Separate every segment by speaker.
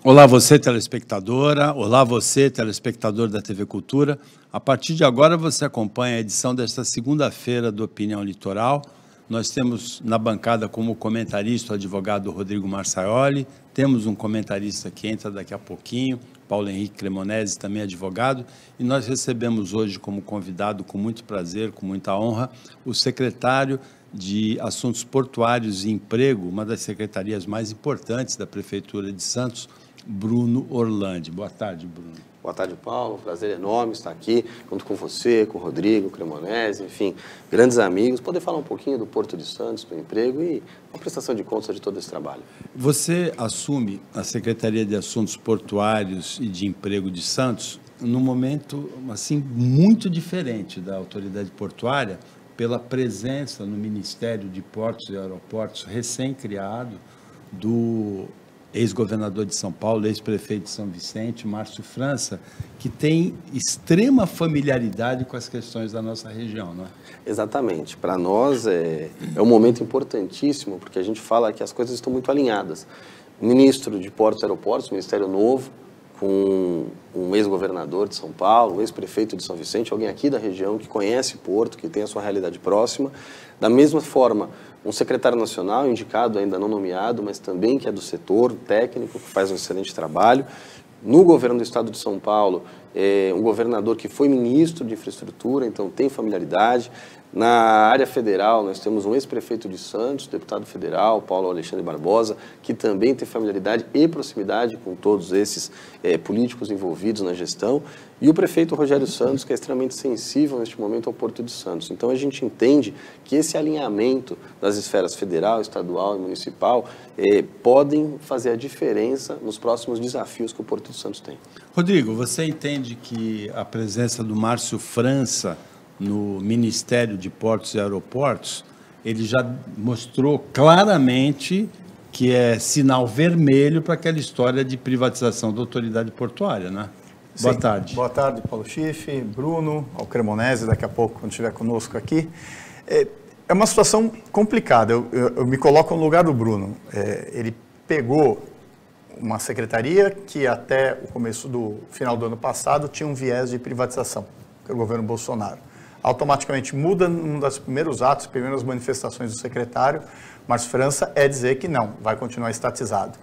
Speaker 1: Olá você, telespectadora. Olá você, telespectador da TV Cultura. A partir de agora você acompanha a edição desta segunda-feira do Opinião Litoral. Nós temos na bancada como comentarista o advogado Rodrigo Marçaioli, temos um comentarista que entra daqui a pouquinho, Paulo Henrique Cremonesi, também advogado, e nós recebemos hoje como convidado, com muito prazer, com muita honra, o secretário de Assuntos Portuários e Emprego, uma das secretarias mais importantes da Prefeitura de Santos, Bruno Orlandi. Boa tarde, Bruno.
Speaker 2: Boa tarde, Paulo. Um prazer enorme estar aqui junto com você, com o Rodrigo Cremonesi, enfim, grandes amigos, poder falar um pouquinho do Porto de Santos, do emprego e a prestação de contas de todo esse trabalho.
Speaker 1: Você assume a Secretaria de Assuntos Portuários e de Emprego de Santos num momento assim muito diferente da autoridade portuária, pela presença no Ministério de Portos e Aeroportos recém-criado do ex-governador de São Paulo, ex-prefeito de São Vicente, Márcio França, que tem extrema familiaridade com as questões da nossa região, não é?
Speaker 2: Exatamente. Para nós é um momento importantíssimo, porque a gente fala que as coisas estão muito alinhadas. O ministro de Portos e Aeroportos, Ministério Novo, com um ex-governador de São Paulo, um ex-prefeito de São Vicente, alguém aqui da região que conhece Porto, que tem a sua realidade próxima. Da mesma forma, um secretário nacional, indicado, ainda não nomeado, mas também que é do setor técnico, que faz um excelente trabalho. No governo do estado de São Paulo, um governador que foi ministro de infraestrutura, então tem familiaridade. Na área federal, nós temos um ex-prefeito de Santos, deputado federal, Paulo Alexandre Barbosa, que também tem familiaridade e proximidade com todos esses políticos envolvidos na gestão. E o prefeito Rogério Santos, que é extremamente sensível neste momento ao Porto de Santos. Então, a gente entende que esse alinhamento das esferas federal, estadual e municipal podem fazer a diferença nos próximos desafios que o Porto de Santos tem.
Speaker 1: Rodrigo, você entende que a presença do Márcio França no Ministério de Portos e Aeroportos, ele já mostrou claramente que é sinal vermelho para aquela história de privatização da autoridade portuária, né?
Speaker 3: Sim.
Speaker 1: Boa tarde.
Speaker 3: Boa tarde, Paulo Schiff, Bruno, ao Cremonesi, daqui a pouco, quando estiver conosco aqui. É uma situação complicada, eu me coloco no lugar do Bruno. Ele pegou uma secretaria que até o começo do final do ano passado tinha um viés de privatização, que é o governo Bolsonaro. Automaticamente muda um dos primeiros atos, primeiras manifestações do secretário, Márcio França, é dizer que não, vai continuar estatizado.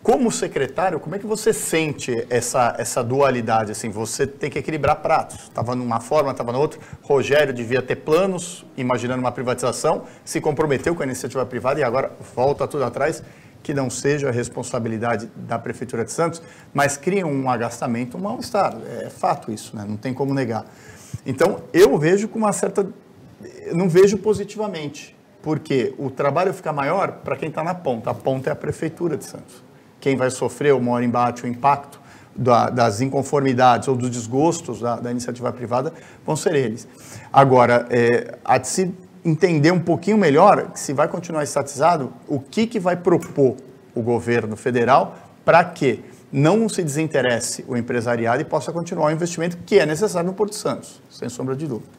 Speaker 3: Como secretário, como é que você sente essa dualidade? Assim, você tem que equilibrar pratos. Estava numa forma, estava na outra. Rogério devia ter planos, imaginando uma privatização, se comprometeu com a iniciativa privada e agora volta tudo atrás, que não seja a responsabilidade da Prefeitura de Santos, mas cria um agastamento, um mal-estar. É fato isso, né? Não tem como negar. Então, eu vejo com uma certa... Eu não vejo positivamente, porque o trabalho fica maior para quem está na ponta. A ponta é a Prefeitura de Santos. Quem vai sofrer o maior embate, o impacto das inconformidades ou dos desgostos da iniciativa privada vão ser eles. Agora, há de se entender um pouquinho melhor, se vai continuar estatizado, o que vai propor o governo federal para que não se desinteresse o empresariado e possa continuar o investimento que é necessário no Porto de Santos, sem sombra de dúvida.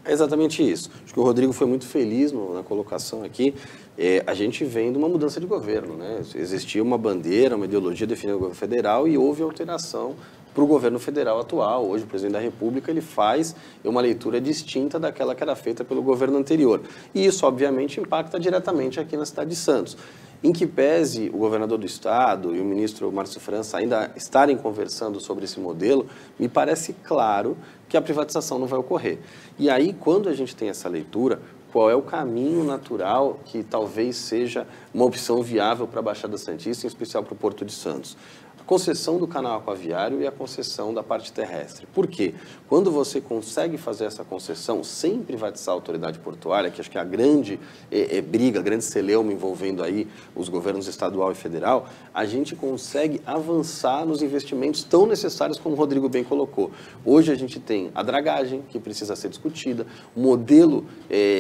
Speaker 2: É exatamente isso. Acho que o Rodrigo foi muito feliz na colocação aqui. A gente vem de uma mudança de governo, né? Existia uma bandeira, uma ideologia definida no governo federal e houve alteração para o governo federal atual. Hoje, o presidente da República ele faz uma leitura distinta daquela que era feita pelo governo anterior. E isso, obviamente, impacta diretamente aqui na cidade de Santos. Em que pese o governador do estado e o ministro Márcio França ainda estarem conversando sobre esse modelo, me parece claro que a privatização não vai ocorrer. E aí, quando a gente tem essa leitura, qual é o caminho natural que talvez seja uma opção viável para a Baixada Santista, em especial para o Porto de Santos? Concessão do canal aquaviário e a concessão da parte terrestre. Por quê? Quando você consegue fazer essa concessão sem privatizar a autoridade portuária, que acho que é a grande briga, a grande celeuma envolvendo aí os governos estadual e federal, a gente consegue avançar nos investimentos tão necessários como o Rodrigo bem colocou. Hoje a gente tem a dragagem, que precisa ser discutida, o modelo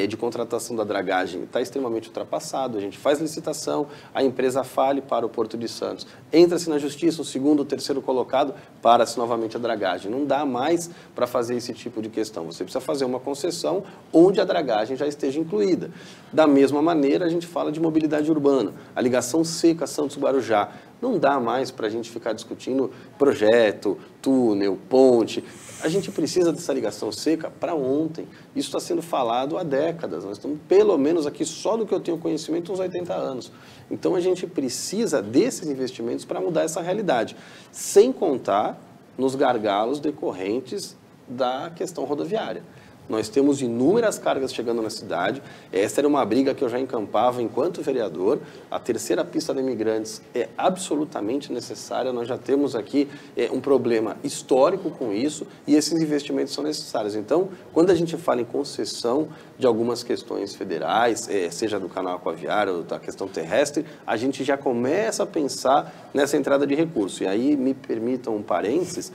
Speaker 2: de contratação da dragagem está extremamente ultrapassado, a gente faz licitação, a empresa fale para o Porto de Santos, entra-se na justiça, isso, o segundo, o terceiro colocado, para-se novamente a dragagem. Não dá mais para fazer esse tipo de questão. Você precisa fazer uma concessão onde a dragagem já esteja incluída. Da mesma maneira, a gente fala de mobilidade urbana, a ligação seca Santos-Guarujá. Não dá mais para a gente ficar discutindo projeto, túnel, ponte. A gente precisa dessa ligação seca para ontem. Isso está sendo falado há décadas. Nós estamos, pelo menos aqui, só do que eu tenho conhecimento, uns 80 anos. Então, a gente precisa desses investimentos para mudar essa realidade. Sem contar nos gargalos decorrentes da questão rodoviária. Nós temos inúmeras cargas chegando na cidade. Essa era uma briga que eu já encampava enquanto vereador. A terceira pista de imigrantes é absolutamente necessária. Nós já temos aqui um problema histórico com isso e esses investimentos são necessários. Então, quando a gente fala em concessão de algumas questões federais, seja do canal aquaviário ou da questão terrestre, a gente já começa a pensar nessa entrada de recurso. E aí, me permitam um parênteses,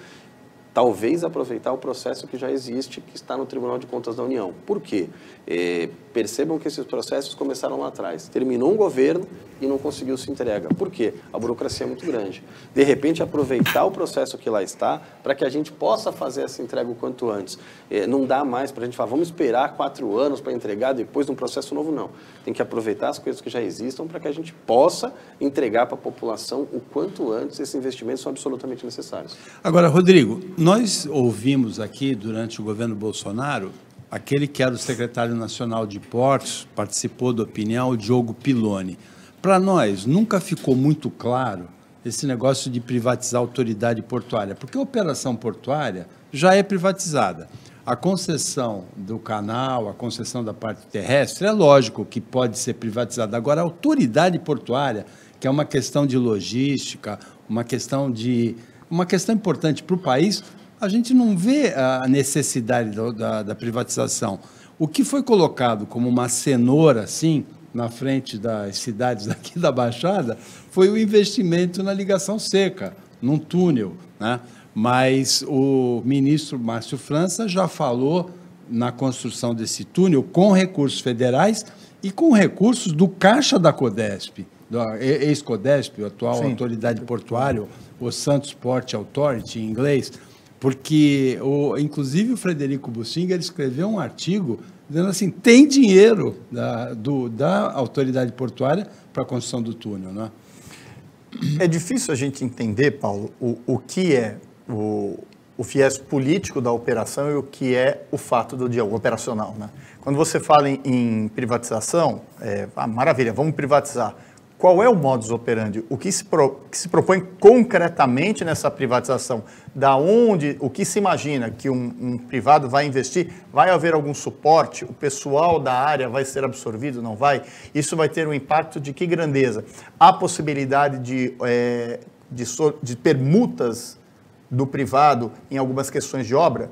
Speaker 2: talvez aproveitar o processo que já existe, que está no Tribunal de Contas da União. Por quê? Percebam que esses processos começaram lá atrás. Terminou um governo e não conseguiu se entrega. Por quê? A burocracia é muito grande. De repente, aproveitar o processo que lá está para que a gente possa fazer essa entrega o quanto antes. Não dá mais para a gente falar, vamos esperar 4 anos para entregar depois de um processo novo, não. Tem que aproveitar as coisas que já existam para que a gente possa entregar para a população o quanto antes. Esses investimentos são absolutamente necessários.
Speaker 1: Agora, Rodrigo, nós ouvimos aqui, durante o governo Bolsonaro, aquele que era o secretário nacional de Portos, participou da opinião, o Diogo Piloni. Para nós, nunca ficou muito claro esse negócio de privatizar a autoridade portuária, porque a operação portuária já é privatizada. A concessão do canal, a concessão da parte terrestre, é lógico que pode ser privatizada. Agora, a autoridade portuária, que é uma questão de logística, uma questão importante para o país, a gente não vê a necessidade da privatização. O que foi colocado como uma cenoura, assim, na frente das cidades aqui da Baixada, foi o investimento na ligação seca, num túnel, né? Mas o ministro Márcio França já falou na construção desse túnel com recursos federais e com recursos do caixa da Codesp, da ex-Codesp, a atual
Speaker 3: Sim.
Speaker 1: Autoridade Portuária, o Santos Port Authority em inglês, porque, inclusive, o Frederico Bussinga escreveu um artigo dizendo assim, tem dinheiro da Autoridade Portuária para a construção do túnel, né?
Speaker 3: É difícil a gente entender, Paulo, o que é o viés político da operação e o que é o fato do dia operacional, né? Quando você fala em privatização, maravilha, vamos privatizar. Qual é o modus operandi? O que se propõe concretamente nessa privatização? O que se imagina que um privado vai investir? Vai haver algum suporte? O pessoal da área vai ser absorvido? Não vai? Isso vai ter um impacto de que grandeza? Há possibilidade de permutas do privado em algumas questões de obra?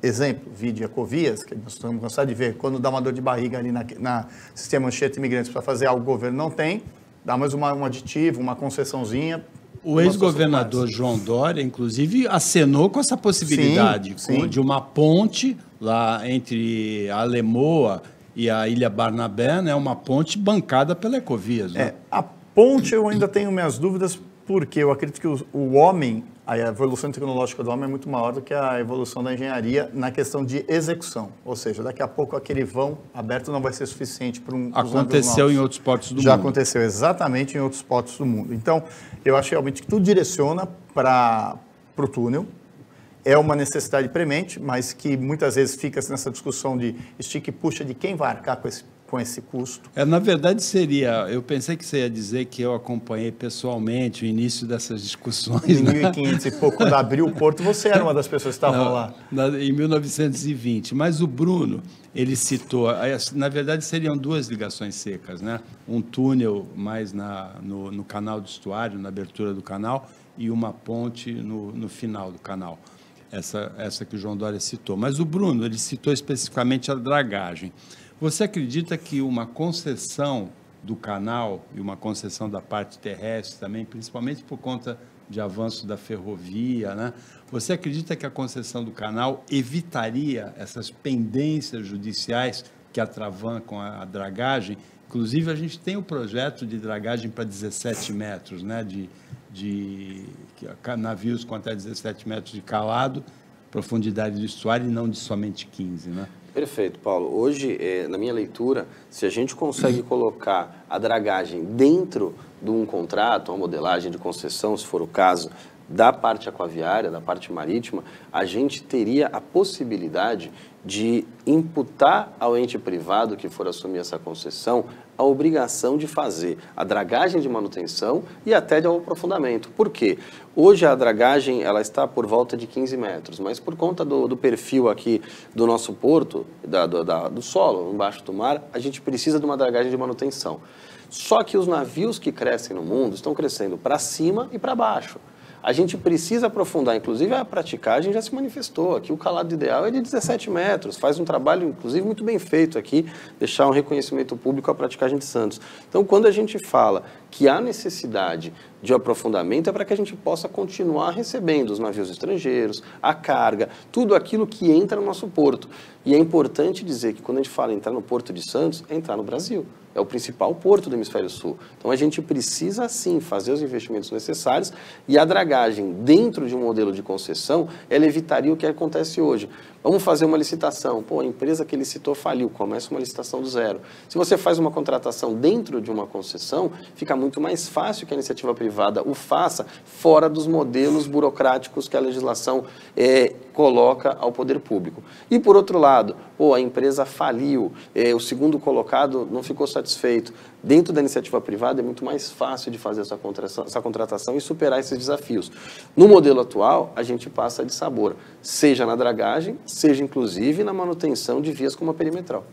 Speaker 3: Exemplo, vide Ecovias, que nós estamos cansados de ver, quando dá uma dor de barriga ali na Sistema Anchieta Imigrantes para fazer algo que o governo não tem, dá mais um aditivo, uma concessãozinha.
Speaker 1: O ex-governador João Dória, inclusive, acenou com essa possibilidade
Speaker 3: sim.
Speaker 1: De uma ponte lá entre a Alemoa e a Ilha Barnabé, né, uma ponte bancada pela Ecovias. Né?
Speaker 3: A ponte eu ainda tenho minhas dúvidas, porque eu acredito que o homem, a evolução tecnológica do homem é muito maior do que a evolução da engenharia na questão de execução. Ou seja, daqui a pouco aquele vão aberto não vai ser suficiente para um...
Speaker 1: Aconteceu em outros portos do mundo.
Speaker 3: Já aconteceu exatamente em outros portos do mundo. Então, eu acho realmente que tudo direciona para o túnel. É uma necessidade premente, mas que muitas vezes fica nessa discussão de estica e puxa de quem vai arcar com esse custo.
Speaker 1: Na verdade, eu pensei que você ia dizer que eu acompanhei pessoalmente o início dessas discussões.
Speaker 3: Em 1500 e pouco, quando abriu o porto, você era uma das pessoas que estavam lá.
Speaker 1: Em 1920. Mas o Bruno, ele citou, na verdade, seriam 2 ligações secas, né? Um túnel mais no canal do estuário, na abertura do canal, e uma ponte no final do canal. Essa que o João Dória citou. Mas o Bruno, ele citou especificamente a dragagem. Você acredita que uma concessão do canal e uma concessão da parte terrestre também, principalmente por conta de avanço da ferrovia, né? Você acredita que a concessão do canal evitaria essas pendências judiciais que atravancam a dragagem? Inclusive, a gente tem o projeto de dragagem para 17 metros, né? navios com até 17 metros de calado, profundidade do estuário e não de somente 15, né?
Speaker 2: Perfeito, Paulo. Hoje, na minha leitura, se a gente consegue colocar a dragagem dentro de um contrato, uma modelagem de concessão, se for o caso, da parte aquaviária, da parte marítima, a gente teria a possibilidade de imputar ao ente privado que for assumir essa concessão a obrigação de fazer a dragagem de manutenção e até de aprofundamento. Por quê? Hoje a dragagem ela está por volta de 15 metros, mas por conta do perfil aqui do nosso porto, do solo, embaixo do mar, a gente precisa de uma dragagem de manutenção. Só que os navios que crescem no mundo estão crescendo para cima e para baixo. A gente precisa aprofundar, inclusive a praticagem já se manifestou. Aqui o calado ideal é de 17 metros, faz um trabalho, inclusive, muito bem feito aqui, deixar um reconhecimento público à praticagem de Santos. Então, quando a gente fala que há necessidade de aprofundamento, é para que a gente possa continuar recebendo os navios estrangeiros, a carga, tudo aquilo que entra no nosso porto. E é importante dizer que quando a gente fala em entrar no Porto de Santos, é entrar no Brasil. É o principal porto do Hemisfério Sul. Então, a gente precisa, sim, fazer os investimentos necessários e a dragagem dentro de um modelo de concessão, ela evitaria o que acontece hoje. Vamos fazer uma licitação. Pô, a empresa que licitou faliu, começa uma licitação do zero. Se você faz uma contratação dentro de uma concessão, fica muito mais fácil que a iniciativa privada o faça fora dos modelos burocráticos que a legislação coloca ao poder público. E, por outro lado, pô, a empresa faliu, o segundo colocado não ficou satisfeito. Dentro da iniciativa privada é muito mais fácil de fazer essa contratação e superar esses desafios. No modelo atual, a gente passa de sabor, seja na dragagem, seja inclusive na manutenção de vias como a perimetral.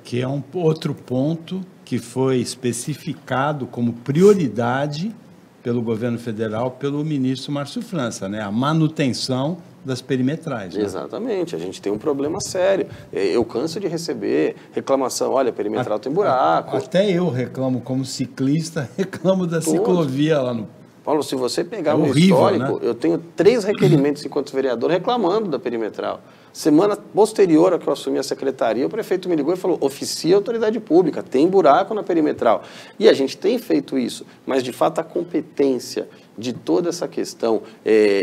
Speaker 1: Que é um outro ponto que foi especificado como prioridade pelo governo federal, pelo ministro Márcio França, né? A manutenção das perimetrais. Né?
Speaker 2: Exatamente, a gente tem um problema sério. Eu canso de receber reclamação, olha, a perimetral tem buraco.
Speaker 1: Até eu reclamo, como ciclista, reclamo da ciclovia lá no...
Speaker 2: Paulo, se você pegar o histórico, né? Eu tenho 3 requerimentos enquanto vereador reclamando da perimetral. Semana posterior a que eu assumi a secretaria, o prefeito me ligou e falou, oficia a autoridade pública, tem buraco na perimetral. E a gente tem feito isso, mas de fato a competência de toda essa questão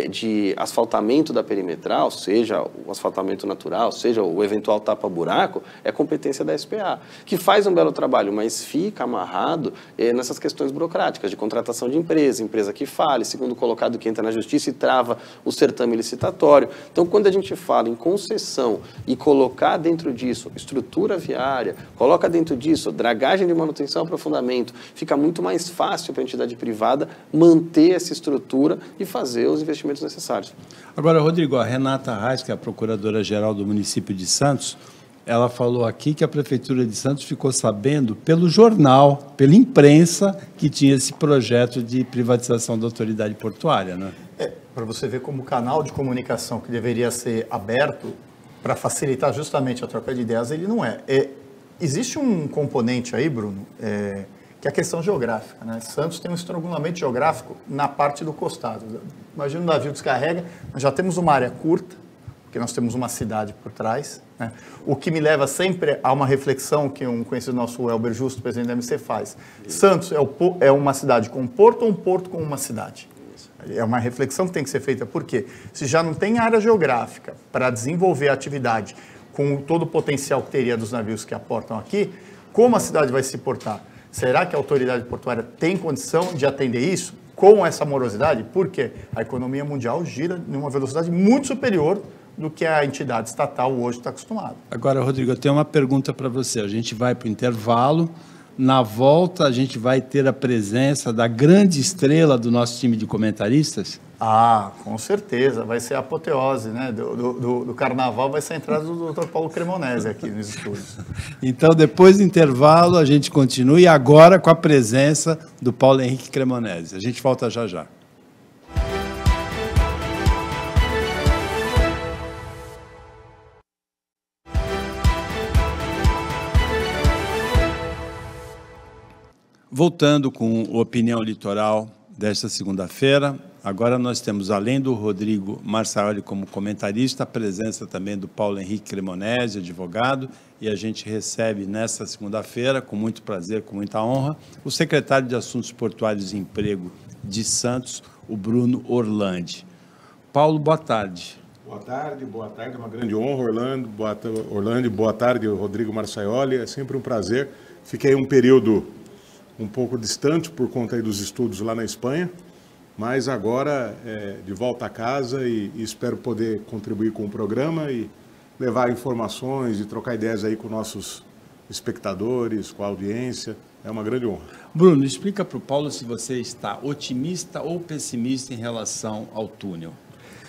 Speaker 2: de asfaltamento da perimetral, seja o asfaltamento natural, seja o eventual tapa-buraco, é competência da SPA, que faz um belo trabalho, mas fica amarrado nessas questões burocráticas de contratação de empresa que fale, segundo colocado que entra na justiça e trava o certame licitatório. Então, quando a gente fala em concessão e colocar dentro disso estrutura viária, coloca dentro disso dragagem de manutenção e aprofundamento, fica muito mais fácil para a entidade privada manter essa estrutura e fazer os investimentos necessários.
Speaker 1: Agora, Rodrigo, a Renata Reis, que é a procuradora-geral do município de Santos, ela falou aqui que a Prefeitura de Santos ficou sabendo pelo jornal, pela imprensa, que tinha esse projeto de privatização da autoridade portuária, né?
Speaker 3: Para você ver como o canal de comunicação que deveria ser aberto para facilitar justamente a troca de ideias, ele não é. Existe um componente aí, Bruno, que é a questão geográfica, né? Santos tem um estrangulamento geográfico na parte do costado. Imagina um navio descarrega, nós já temos uma área curta, porque nós temos uma cidade por trás, né? O que me leva sempre a uma reflexão que um conhecido nosso, o Elber Justo, presidente da MC, faz. Santos é uma cidade com um porto ou um porto com uma cidade? É uma reflexão que tem que ser feita, porque se já não tem área geográfica para desenvolver a atividade com todo o potencial que teria dos navios que aportam aqui, como a cidade vai se portar? Será que a autoridade portuária tem condição de atender isso com essa morosidade? Porque a economia mundial gira numa velocidade muito superior do que a entidade estatal hoje está acostumada.
Speaker 1: Agora, Rodrigo, eu tenho uma pergunta para você. A gente vai para o intervalo. Na volta, a gente vai ter a presença da grande estrela do nosso time de comentaristas?
Speaker 3: Ah, com certeza. Vai ser a apoteose, né? Do carnaval vai ser a entrada do Dr. Paulo Cremonese aqui nos estúdios.
Speaker 1: Então, depois do intervalo, a gente continua e agora com a presença do Paulo Henrique Cremonese. A gente volta já já. Voltando com a Opinião Litoral desta segunda-feira, agora nós temos, além do Rodrigo Marçaioli como comentarista, a presença também do Paulo Henrique Cremonese, advogado, e a gente recebe nesta segunda-feira, com muito prazer, com muita honra, o secretário de Assuntos Portuários e Emprego de Santos, o Bruno Orlandi. Paulo, boa tarde.
Speaker 4: Boa tarde, é uma grande honra, Orlando, boa tarde, Rodrigo Marçaioli, é sempre um prazer. Fiquei um período um pouco distante por conta aí dos estudos lá na Espanha, mas agora de volta a casa e espero poder contribuir com o programa e levar informações e trocar ideias aí com nossos espectadores, com a audiência. É uma grande honra.
Speaker 1: Bruno, explica para o Paulo se você está otimista ou pessimista em relação ao túnel.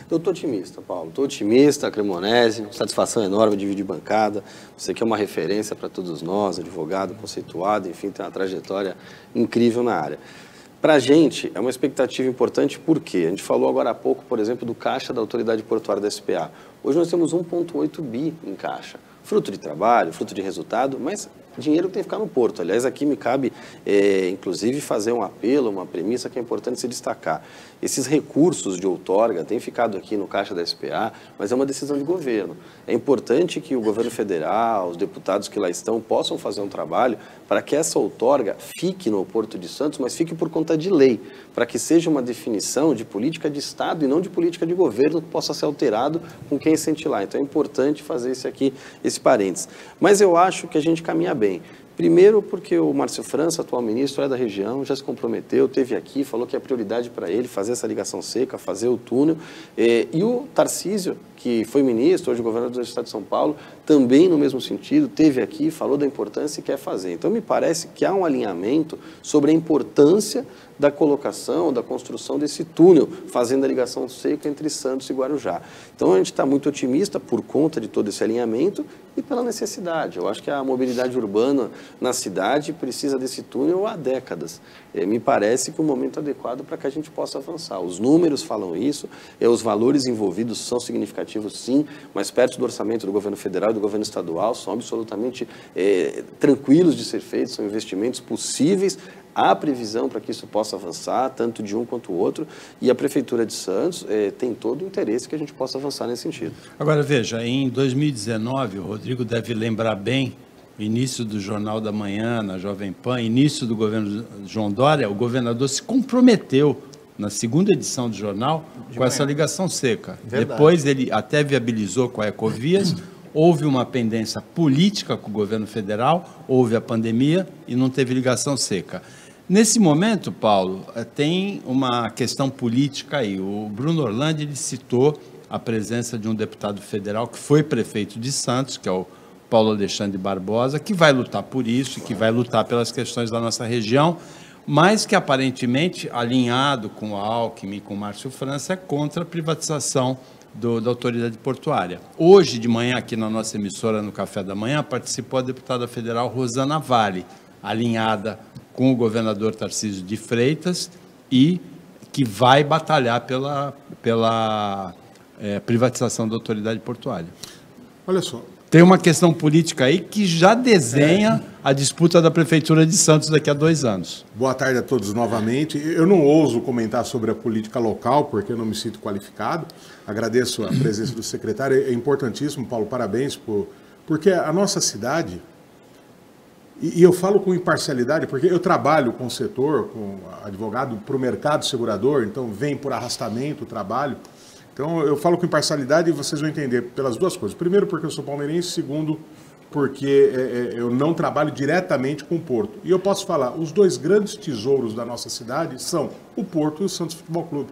Speaker 2: Eu estou otimista, Paulo. Estou otimista, Cremonese, satisfação enorme de dividir bancada. Você que é uma referência para todos nós, advogado, conceituado, enfim, tem uma trajetória incrível na área. Para a gente, é uma expectativa importante porque a gente falou agora há pouco, por exemplo, do caixa da Autoridade Portuária da SPA. Hoje nós temos 1,8 bi em caixa. Fruto de trabalho, fruto de resultado, mas dinheiro tem que ficar no porto. Aliás, aqui me cabe, inclusive, fazer um apelo, uma premissa que é importante se destacar. Esses recursos de outorga têm ficado aqui no caixa da SPA, mas é uma decisão de governo. É importante que o governo federal, os deputados que lá estão, possam fazer um trabalho para que essa outorga fique no Porto de Santos, mas fique por conta de lei, para que seja uma definição de política de Estado e não de política de governo que possa ser alterado com quem sente lá. Então é importante fazer esse parênteses. Mas eu acho que a gente caminha bem. Primeiro porque o Márcio França, atual ministro, é da região, já se comprometeu, esteve aqui, falou que é prioridade para ele fazer essa ligação seca, fazer o túnel. E o Tarcísio, que foi ministro, hoje governador do Estado de São Paulo, também no mesmo sentido, esteve aqui, falou da importância e quer fazer. Então me parece que há um alinhamento sobre a importância da colocação, da construção desse túnel, fazendo a ligação seca entre Santos e Guarujá. Então a gente está muito otimista por conta de todo esse alinhamento e pela necessidade. Eu acho que a mobilidade urbana na cidade precisa desse túnel há décadas. Me parece que o momento adequado para que a gente possa avançar. Os números falam isso, os valores envolvidos são significativos sim, mas perto do orçamento do governo federal e do governo estadual são absolutamente tranquilos de ser feitos, são investimentos possíveis. Há previsão para que isso possa avançar, tanto de um quanto o outro, e a Prefeitura de Santos tem todo o interesse que a gente possa avançar nesse sentido.
Speaker 1: Agora, veja, em 2019, o Rodrigo deve lembrar bem, início do Jornal da Manhã, na Jovem Pan, início do governo João Dória, o governador se comprometeu na segunda edição do jornal com essa ligação seca. Verdade. Depois ele até viabilizou com a Ecovias. Houve uma pendência política com o governo federal, houve a pandemia e não teve ligação seca. Nesse momento, Paulo, tem uma questão política aí. O Bruno Orlandi ele citou a presença de um deputado federal que foi prefeito de Santos, que é o Paulo Alexandre Barbosa, que vai lutar por isso, que vai lutar pelas questões da nossa região, mas que aparentemente, alinhado com o Alckmin e com o Márcio França, é contra a privatização da autoridade portuária. Hoje de manhã, aqui na nossa emissora, no Café da Manhã, participou a deputada federal Rosana Vale, alinhada com o governador Tarcísio de Freitas e que vai batalhar pela privatização da autoridade portuária.
Speaker 4: Olha só.
Speaker 1: Tem uma questão política aí que já desenha a disputa da Prefeitura de Santos daqui a 2 anos.
Speaker 4: Boa tarde a todos novamente. Eu não ouso comentar sobre a política local, porque eu não me sinto qualificado. Agradeço a presença do secretário. É importantíssimo, Paulo, parabéns, porque a nossa cidade, e eu falo com imparcialidade, porque eu trabalho com o setor, com advogado para o mercado segurador, então vem por arrastamento o trabalho. Então, eu falo com imparcialidade e vocês vão entender pelas duas coisas. Primeiro, porque eu sou palmeirense. Segundo, porque eu não trabalho diretamente com o Porto. E eu posso falar, os 2 grandes tesouros da nossa cidade são o Porto e o Santos Futebol Clube.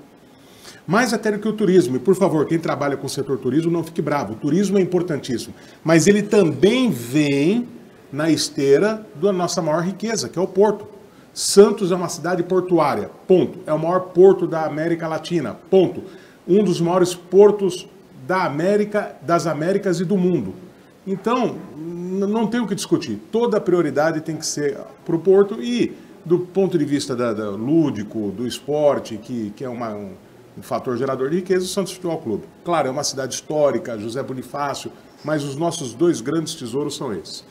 Speaker 4: Mais até do que o turismo. E, por favor, quem trabalha com o setor turismo, não fique bravo. O turismo é importantíssimo. Mas ele também vem na esteira da nossa maior riqueza, que é o Porto. Santos é uma cidade portuária, ponto. É o maior porto da América Latina, ponto. Um dos maiores portos das Américas e do mundo. Então, não tem o que discutir. Toda a prioridade tem que ser para o Porto e, do ponto de vista do lúdico, do esporte, que é um fator gerador de riqueza, o Santos Futebol Clube. Claro, é uma cidade histórica, José Bonifácio, mas os nossos 2 grandes tesouros são esses.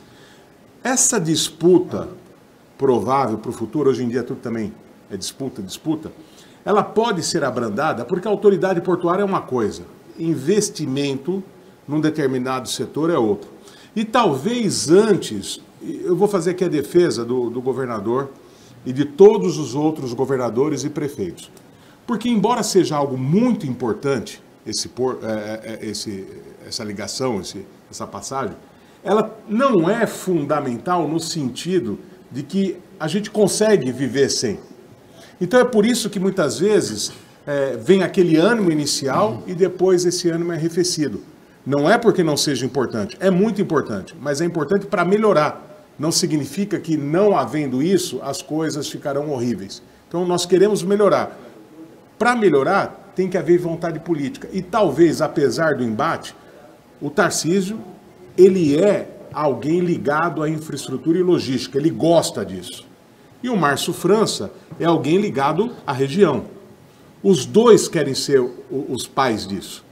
Speaker 4: Essa disputa provável para o futuro, hoje em dia tudo também é disputa, ela pode ser abrandada porque a autoridade portuária é uma coisa, investimento num determinado setor é outro. E talvez antes, eu vou fazer aqui a defesa do governador e de todos os outros governadores e prefeitos. Porque, embora seja algo muito importante, essa ligação, essa passagem, ela não é fundamental no sentido de que a gente consegue viver sem. Então é por isso que muitas vezes vem aquele ânimo inicial e depois esse ânimo é arrefecido. Não é porque não seja importante, é muito importante, mas é importante para melhorar. Não significa que, não havendo isso, as coisas ficarão horríveis. Então nós queremos melhorar. Para melhorar, tem que haver vontade política. E talvez, apesar do embate, o Tarcísio, ele é alguém ligado à infraestrutura e logística, ele gosta disso. E o Márcio França é alguém ligado à região. Os dois querem ser os pais disso.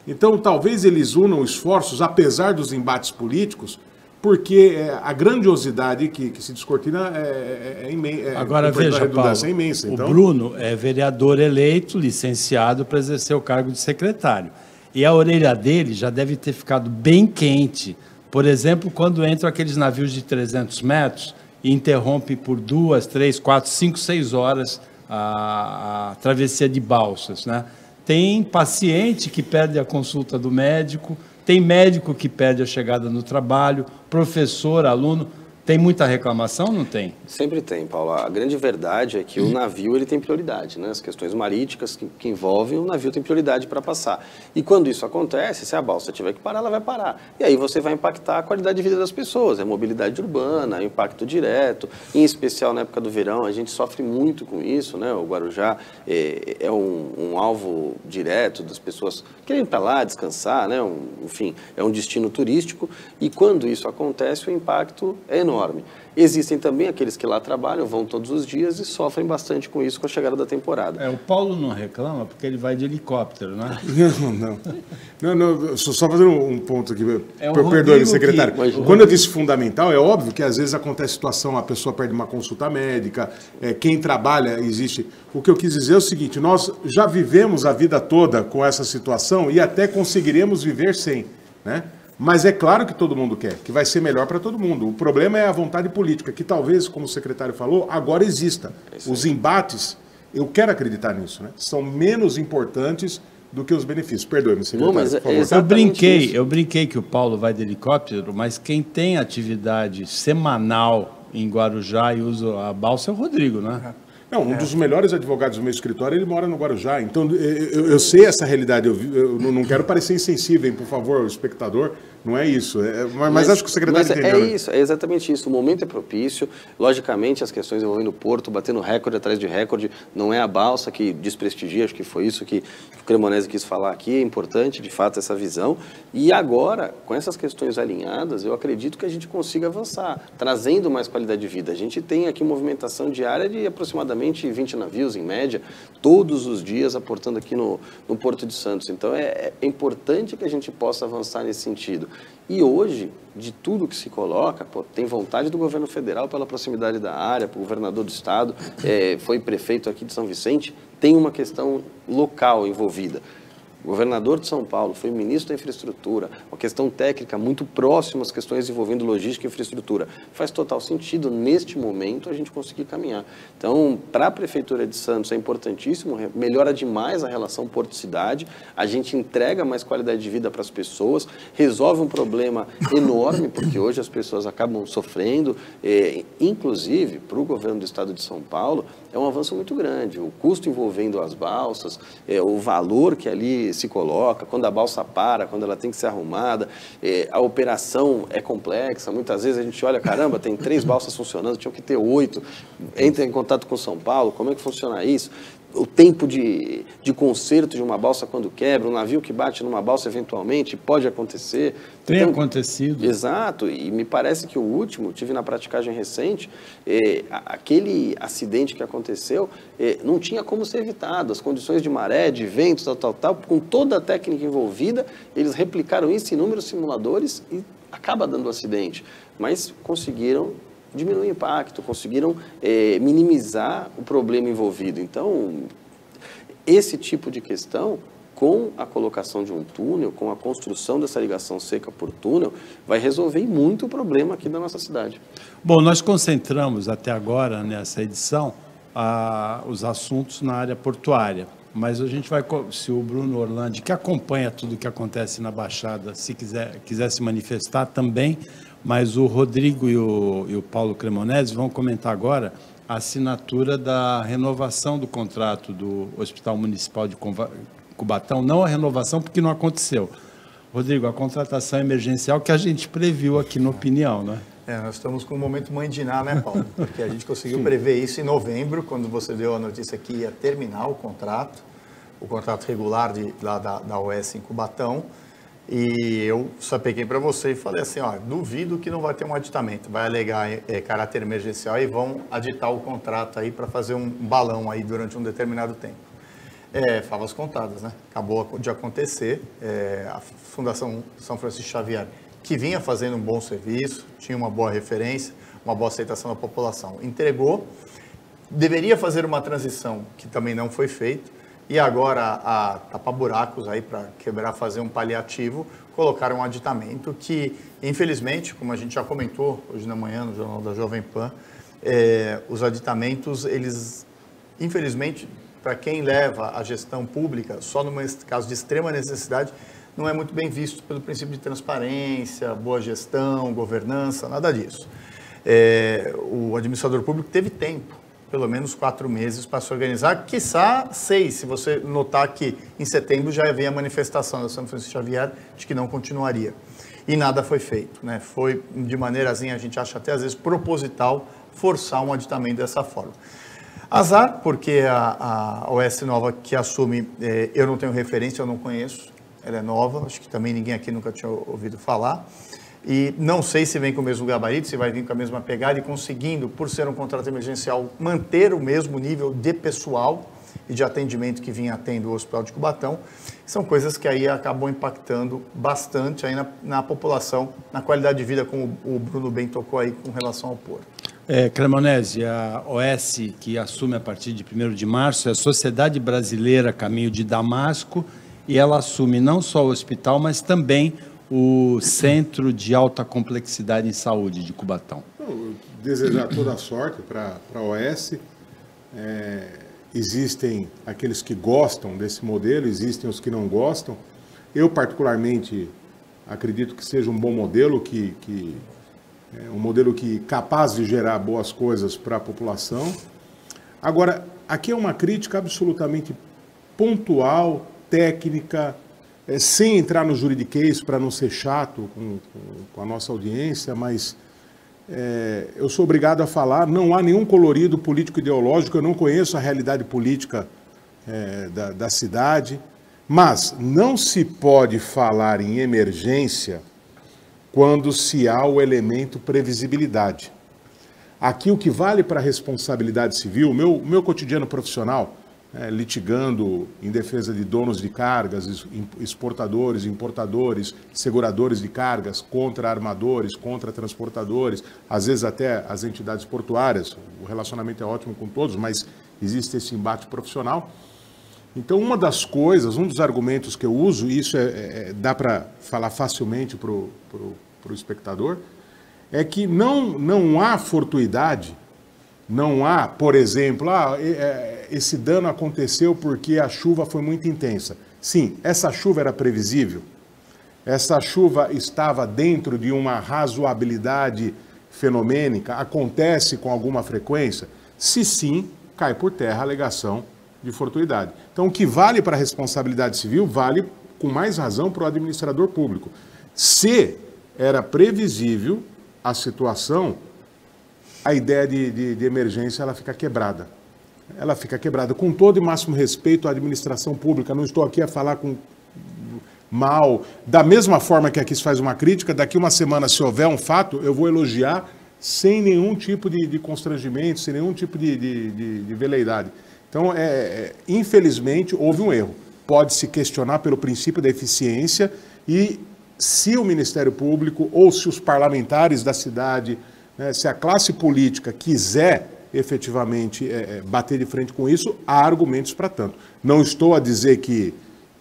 Speaker 4: Então, talvez eles unam esforços, apesar dos embates políticos, porque a grandiosidade que se descortina é imensa.
Speaker 1: Agora, veja, Paulo,
Speaker 4: é imensa. Então...
Speaker 1: o Bruno é vereador eleito, licenciado para exercer o cargo de secretário. E a orelha dele já deve ter ficado bem quente. Por exemplo, quando entram aqueles navios de 300 metros e interrompem por 2, 3, 4, 5, 6 horas a travessia de balsas, né? Tem paciente que perde a consulta do médico, tem médico que perde a chegada no trabalho, professor, aluno. Tem muita reclamação, não tem?
Speaker 2: Sempre tem, Paulo. A grande verdade é que o navio ele tem prioridade, né? As questões maríticas que envolvem o navio tem prioridade para passar. E quando isso acontece, se a balsa tiver que parar, ela vai parar. E aí você vai impactar a qualidade de vida das pessoas, a mobilidade urbana, impacto direto. Em especial na época do verão, a gente sofre muito com isso, né? O Guarujá é um alvo direto das pessoas querem ir para lá descansar, né? Enfim, é um destino turístico. E quando isso acontece, o impacto é enorme. Existem também aqueles que lá trabalham, vão todos os dias e sofrem bastante com isso com a chegada da temporada.
Speaker 1: O Paulo não reclama porque ele vai de helicóptero, né?
Speaker 4: Não. Só fazendo um ponto aqui. Perdoe, secretário. Quando eu disse fundamental, é óbvio que às vezes acontece situação, a pessoa perde uma consulta médica, quem trabalha existe. O que eu quis dizer é o seguinte, nós já vivemos a vida toda com essa situação e até conseguiremos viver sem, né? Mas é claro que todo mundo quer, que vai ser melhor para todo mundo. O problema é a vontade política, que talvez, como o secretário falou, agora exista. Os embates, eu quero acreditar nisso, né? São menos importantes do que os benefícios. Perdoe-me, secretário,
Speaker 2: não, mas
Speaker 4: por favor.
Speaker 1: Eu brinquei que o Paulo vai de helicóptero, mas quem tem atividade semanal em Guarujá e usa a balsa é o Rodrigo, né?
Speaker 4: Não, um dos melhores advogados do meu escritório, ele mora no Guarujá. Então, eu sei essa realidade. Eu não quero parecer insensível, hein, por favor, o espectador. Não é isso. Mas acho que o secretário entendeu.
Speaker 2: É isso, é exatamente isso. O momento é propício. Logicamente, as questões envolvendo o Porto, batendo recorde atrás de recorde, não é a balsa que desprestigia, acho que foi isso que o Cremonese quis falar aqui. É importante, de fato, essa visão. E agora, com essas questões alinhadas, eu acredito que a gente consiga avançar, trazendo mais qualidade de vida. A gente tem aqui movimentação diária de aproximadamente 20 navios, em média, todos os dias aportando aqui no Porto de Santos. Então, é importante que a gente possa avançar nesse sentido. E hoje, de tudo que se coloca, tem vontade do governo federal pela proximidade da área, o governador do estado, foi prefeito aqui de São Vicente, tem uma questão local envolvida. O governador de São Paulo foi ministro da infraestrutura, uma questão técnica muito próxima às questões envolvendo logística e infraestrutura. Faz total sentido, neste momento, a gente conseguir caminhar. Então, para a Prefeitura de Santos é importantíssimo, melhora demais a relação porto-cidade, a gente entrega mais qualidade de vida para as pessoas, resolve um problema enorme, porque hoje as pessoas acabam sofrendo, inclusive, para o governo do estado de São Paulo, é um avanço muito grande. O custo envolvendo as balsas, o valor que ali se coloca, quando a balsa para, quando ela tem que ser arrumada, a operação é complexa, muitas vezes a gente olha, caramba, tem 3 balsas funcionando, tinham que ter 8, entra em contato com São Paulo, como é que funciona isso? O tempo de conserto de uma balsa quando quebra, um navio que bate numa balsa eventualmente, pode acontecer.
Speaker 1: Tem acontecido.
Speaker 2: Exato, e me parece que o último, tive na praticagem recente, aquele acidente que aconteceu não tinha como ser evitado. As condições de maré, de ventos, tal, com toda a técnica envolvida, eles replicaram isso em inúmeros simuladores e acaba dando acidente. Mas conseguiram diminuir o impacto, conseguiram minimizar o problema envolvido. Então, esse tipo de questão com a colocação de um túnel, com a construção dessa ligação seca por túnel, vai resolver muito o problema aqui da nossa cidade.
Speaker 1: Bom, nós concentramos até agora, nessa edição, os assuntos na área portuária. Mas a gente vai, se o Bruno Orlandi, que acompanha tudo o que acontece na Baixada, se quiser se manifestar também, mas o Rodrigo e o Paulo Cremonese vão comentar agora a assinatura da renovação do contrato do Hospital Municipal de Cubatão, não a renovação porque não aconteceu. Rodrigo, a contratação emergencial que a gente previu aqui na opinião, né?
Speaker 3: Nós estamos com um momento mãe de Ná, né, Paulo? Porque a gente conseguiu prever isso em novembro, quando você deu a notícia que ia terminar o contrato regular lá da OS em Cubatão, e eu só peguei para você e falei assim, duvido que não vai ter um aditamento, vai alegar caráter emergencial e vão aditar o contrato aí para fazer um balão aí durante um determinado tempo. Favas contadas, né? Acabou de acontecer, a Fundação São Francisco Xavier, que vinha fazendo um bom serviço, tinha uma boa referência, uma boa aceitação da população. Entregou, deveria fazer uma transição, que também não foi feito, e agora tapa buracos aí para quebrar, fazer um paliativo, colocaram um aditamento que, infelizmente, como a gente já comentou hoje na manhã no Jornal da Jovem Pan, os aditamentos, eles, infelizmente, para quem leva a gestão pública, só num caso de extrema necessidade, não é muito bem visto pelo princípio de transparência, boa gestão, governança, nada disso. O administrador público teve tempo, pelo menos 4 meses, para se organizar, quiçá 6, se você notar que em setembro já veio a manifestação da São Francisco Xavier de que não continuaria. E nada foi feito, né? Foi de maneirazinha, a gente acha até às vezes proposital, forçar um aditamento dessa forma. Azar, porque a OS nova que assume, eu não tenho referência, eu não conheço. Ela é nova, acho que também ninguém aqui nunca tinha ouvido falar. E não sei se vem com o mesmo gabarito, se vai vir com a mesma pegada e conseguindo, por ser um contrato emergencial, manter o mesmo nível de pessoal e de atendimento que vinha tendo o Hospital de Cubatão. São coisas que aí acabam impactando bastante aí na população, na qualidade de vida, como o Bruno bem tocou aí com relação ao porto.
Speaker 1: Cremonese, a OS que assume a partir de 1º de março é a Sociedade Brasileira Caminho de Damasco, e ela assume não só o hospital, mas também o Centro de Alta Complexidade em Saúde de Cubatão.
Speaker 4: Desejar toda a sorte para a OS. Existem aqueles que gostam desse modelo, existem os que não gostam. Eu, particularmente, acredito que seja um bom modelo, um modelo que capaz de gerar boas coisas para a população. Agora, aqui é uma crítica absolutamente pontual, técnica, sem entrar no juridiquês para não ser chato com a nossa audiência, mas eu sou obrigado a falar, não há nenhum colorido político-ideológico, eu não conheço a realidade política da cidade, mas não se pode falar em emergência quando se há o elemento previsibilidade. Aqui o que vale para a responsabilidade civil, o meu cotidiano profissional, litigando em defesa de donos de cargas, exportadores, importadores, seguradores de cargas, contra armadores, contra transportadores, às vezes até as entidades portuárias. O relacionamento é ótimo com todos, mas existe esse embate profissional. Então, uma das coisas, um dos argumentos que eu uso, e isso dá para falar facilmente para o espectador, é que não há fortuidade. Não há, por exemplo, esse dano aconteceu porque a chuva foi muito intensa. Sim, essa chuva era previsível. Essa chuva estava dentro de uma razoabilidade fenomênica, acontece com alguma frequência? Se sim, cai por terra a alegação de fortuidade. Então, o que vale para a responsabilidade civil, vale com mais razão para o administrador público. Se era previsível a situação, a ideia de emergência ela fica quebrada. Ela fica quebrada. Com todo e máximo respeito à administração pública, não estou aqui a falar com mal. Da mesma forma que aqui se faz uma crítica, daqui uma semana, se houver um fato, eu vou elogiar sem nenhum tipo de constrangimento, sem nenhum tipo de veleidade. Então, infelizmente, houve um erro. Pode-se questionar pelo princípio da eficiência e se o Ministério Público ou se os parlamentares da cidade, se a classe política quiser efetivamente bater de frente com isso, há argumentos para tanto. Não estou a dizer que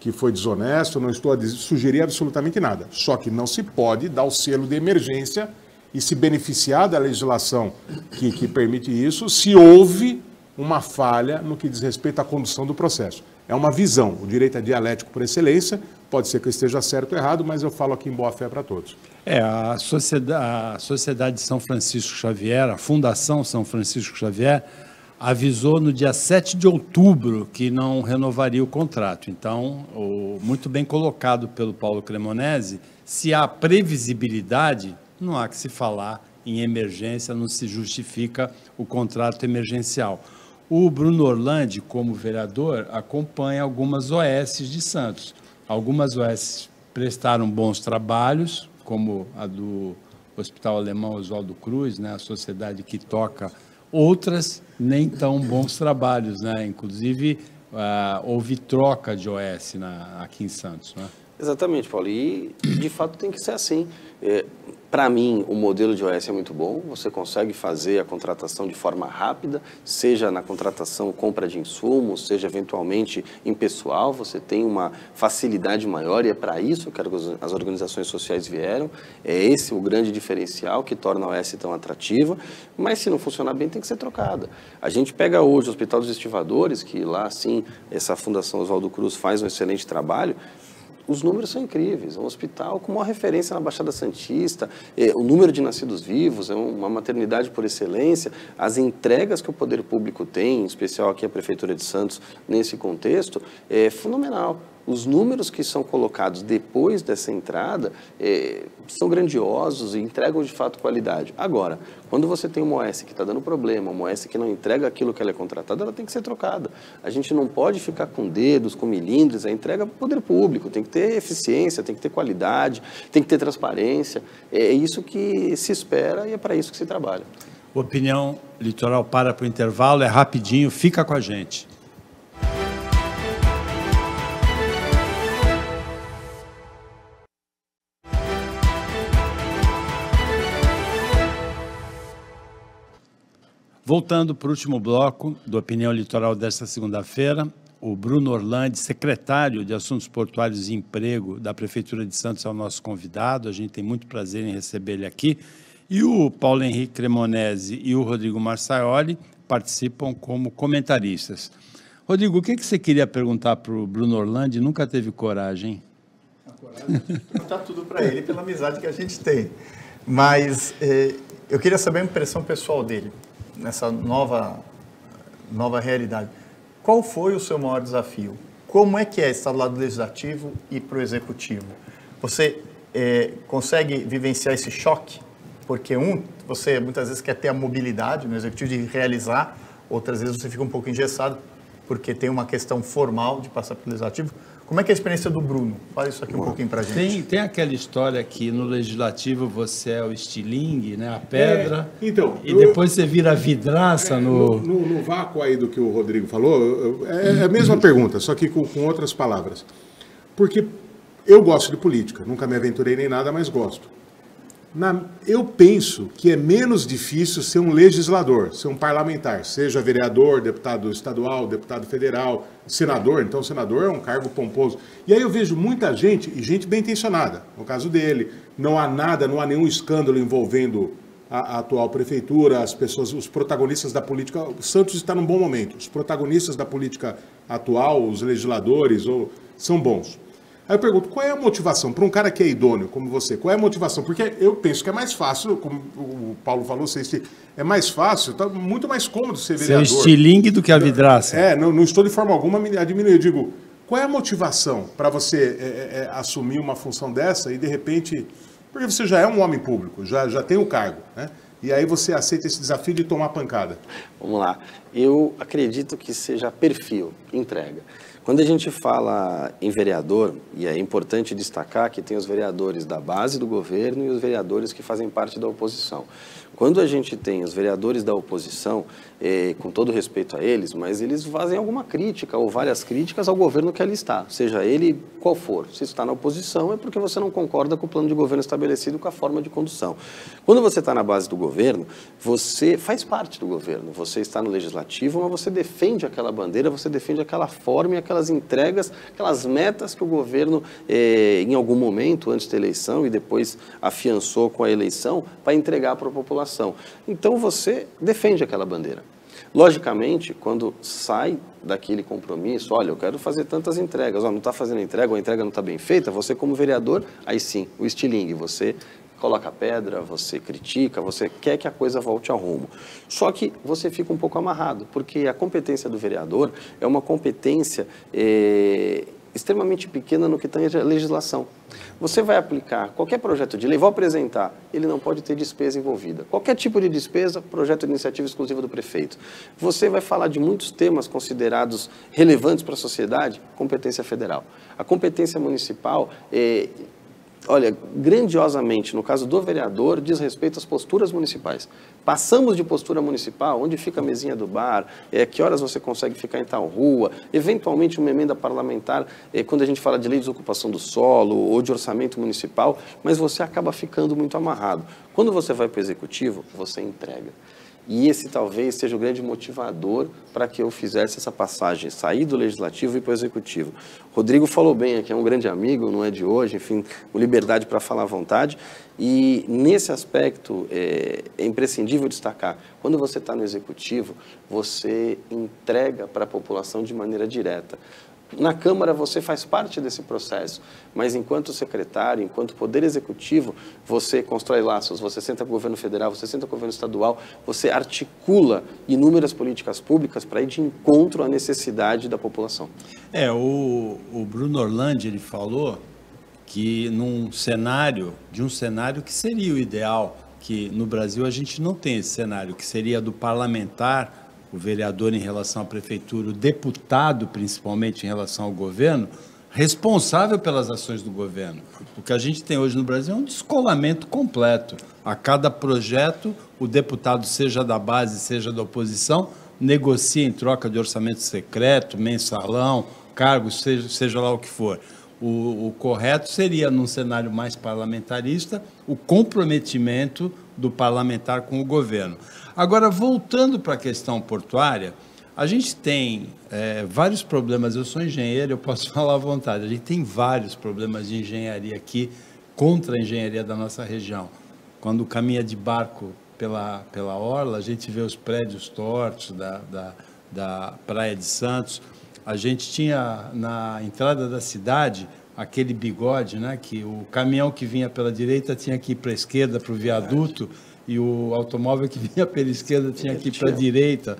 Speaker 4: que foi desonesto, não estou a sugerir absolutamente nada. Só que não se pode dar o selo de emergência e se beneficiar da legislação que permite isso, se houve uma falha no que diz respeito à condução do processo. É uma visão, o direito é dialético por excelência, pode ser que eu esteja certo ou errado, mas eu falo aqui em boa fé para todos.
Speaker 1: A Sociedade de São Francisco Xavier, a Fundação São Francisco Xavier, avisou no dia 7 de outubro que não renovaria o contrato. Então, muito bem colocado pelo Paulo Cremonesi, se há previsibilidade, não há que se falar em emergência, não se justifica o contrato emergencial. O Bruno Orlandi, como vereador, acompanha algumas OS de Santos. Algumas OS prestaram bons trabalhos, como a do Hospital Alemão Oswaldo Cruz, né, a sociedade que toca. Outras, nem tão bons trabalhos, né? Inclusive, houve troca de OS aqui em Santos, né?
Speaker 2: Exatamente, Paulo. E, de fato, tem que ser assim. Para mim, o modelo de OS é muito bom. Você consegue fazer a contratação de forma rápida, seja na contratação, compra de insumos, seja eventualmente em pessoal. Você tem uma facilidade maior e é para isso que as organizações sociais vieram. É esse o grande diferencial que torna a OS tão atrativa. Mas, se não funcionar bem, tem que ser trocada. A gente pega hoje o Hospital dos Estivadores, que lá, sim, essa Fundação Oswaldo Cruz faz um excelente trabalho. Os números são incríveis, é um hospital com uma referência na Baixada Santista, o número de nascidos vivos, é uma maternidade por excelência, as entregas que o poder público tem, em especial aqui a Prefeitura de Santos, nesse contexto, é fenomenal. Os números que são colocados depois dessa entrada são grandiosos e entregam de fato qualidade. Agora, quando você tem uma OS que está dando problema, uma OS que não entrega aquilo que ela é contratada, ela tem que ser trocada. A gente não pode ficar com dedos, com milindres, a entrega para o poder público. Tem que ter eficiência, tem que ter qualidade, tem que ter transparência. É isso que se espera e é para isso que se trabalha.
Speaker 1: Opinião Litoral para o intervalo, é rapidinho, fica com a gente. Voltando para o último bloco do Opinião Litoral desta segunda-feira, o Bruno Orlandi, secretário de Assuntos Portuários e Emprego da Prefeitura de Santos, é o nosso convidado. A gente tem muito prazer em receber ele aqui. E o Paulo Henrique Cremonesi e o Rodrigo Marçaioli participam como comentaristas. Rodrigo, o que você queria perguntar para o Bruno Orlandi? Nunca teve coragem, hein?
Speaker 3: A coragem de perguntar tudo para ele pela amizade que a gente tem. Mas eu queria saber a impressão pessoal dele nessa nova realidade. Qual foi o seu maior desafio? Como é que é estar do lado legislativo e para o executivo? Você consegue vivenciar esse choque? Porque você muitas vezes quer ter a mobilidade no executivo de realizar, outras vezes você fica um pouco engessado porque tem uma questão formal de passar pelo legislativo. Como é que é a experiência do Bruno? Fala isso aqui um pouquinho para a gente.
Speaker 1: Tem aquela história que no legislativo você é o estilingue, né, a pedra, depois você vira a vidraça
Speaker 4: no vácuo aí do que o Rodrigo falou, é a mesma pergunta, só que com outras palavras. Porque eu gosto de política, nunca me aventurei nem nada, mas gosto. Eu penso que é menos difícil ser um legislador, ser um parlamentar, seja vereador, deputado estadual, deputado federal, senador. Então, senador é um cargo pomposo. E aí eu vejo muita gente, e gente bem intencionada. No caso dele, não há nenhum escândalo envolvendo a atual prefeitura, as pessoas, os protagonistas da política. O Santos está num bom momento. Os protagonistas da política atual, os legisladores, são bons. Aí eu pergunto, qual é a motivação para um cara que é idôneo como você? Qual é a motivação? Porque eu penso que é mais fácil, como o Paulo falou, é mais fácil, tá muito mais cômodo ser vereador.
Speaker 1: Ser estilingue do que a vidraça.
Speaker 4: Não estou de forma alguma a diminuir. Eu digo, qual é a motivação para você assumir uma função dessa e de repente, porque você já é um homem público, já tem o cargo, né? E aí você aceita esse desafio de tomar pancada?
Speaker 2: Vamos lá. Eu acredito que seja perfil, entrega. Quando a gente fala em vereador, e é importante destacar que tem os vereadores da base do governo e os vereadores que fazem parte da oposição. Quando a gente tem os vereadores da oposição, com todo respeito a eles, mas eles fazem alguma crítica ou várias críticas ao governo que ali está, seja ele qual for. Se está na oposição é porque você não concorda com o plano de governo estabelecido, com a forma de condução. Quando você está na base do governo, você faz parte do governo, você está no legislativo, mas você defende aquela bandeira, você defende aquela forma e aquela aquelas entregas, aquelas metas que o governo, em algum momento, antes da eleição e depois afiançou com a eleição, para entregar para a população. Então, você defende aquela bandeira. Logicamente, quando sai daquele compromisso, olha, eu quero fazer tantas entregas, não está fazendo entrega, ou a entrega não está bem feita, você como vereador, aí sim, o estilingue, você coloca pedra, você critica, você quer que a coisa volte ao rumo. Só que você fica um pouco amarrado, porque a competência do vereador é uma competência extremamente pequena no que tange a legislação. Você vai aplicar qualquer projeto de lei, vou apresentar, ele não pode ter despesa envolvida. Qualquer tipo de despesa, projeto de iniciativa exclusiva do prefeito. Você vai falar de muitos temas considerados relevantes para a sociedade, competência federal. A competência municipal olha, grandiosamente, no caso do vereador, diz respeito às posturas municipais. Passamos de postura municipal, onde fica a mesinha do bar, que horas você consegue ficar em tal rua, eventualmente uma emenda parlamentar, quando a gente fala de lei de desocupação do solo ou de orçamento municipal, mas você acaba ficando muito amarrado. Quando você vai para o executivo, você entrega. E esse talvez seja o grande motivador para que eu fizesse essa passagem, sair do legislativo e ir para o executivo. Rodrigo falou bem aqui, é um grande amigo, não é de hoje, enfim, com liberdade para falar à vontade. E nesse aspecto é imprescindível destacar, quando você está no executivo, você entrega para a população de maneira direta. Na Câmara você faz parte desse processo, mas enquanto secretário, enquanto poder executivo, você constrói laços, você senta com o governo federal, você senta com o governo estadual, você articula inúmeras políticas públicas para ir de encontro à necessidade da população.
Speaker 1: O Bruno Orlandi, ele falou que de um cenário que seria o ideal, que no Brasil a gente não tem esse cenário, que seria do parlamentar, o vereador em relação à prefeitura, o deputado principalmente em relação ao governo, responsável pelas ações do governo. O que a gente tem hoje no Brasil é um descolamento completo. A cada projeto, o deputado, seja da base, seja da oposição, negocia em troca de orçamento secreto, mensalão, cargos, seja lá o que for. O correto seria, num cenário mais parlamentarista, o comprometimento do parlamentar com o governo. Agora, voltando para a questão portuária, a gente tem vários problemas. Eu sou engenheiro, eu posso falar à vontade. A gente tem vários problemas de engenharia aqui, contra a engenharia da nossa região. Quando caminha de barco pela orla, a gente vê os prédios tortos da Praia de Santos. A gente tinha na entrada da cidade aquele bigode, né, que o caminhão que vinha pela direita tinha que ir para a esquerda, para o viaduto, e o automóvel que vinha pela esquerda tinha que ir para a direita.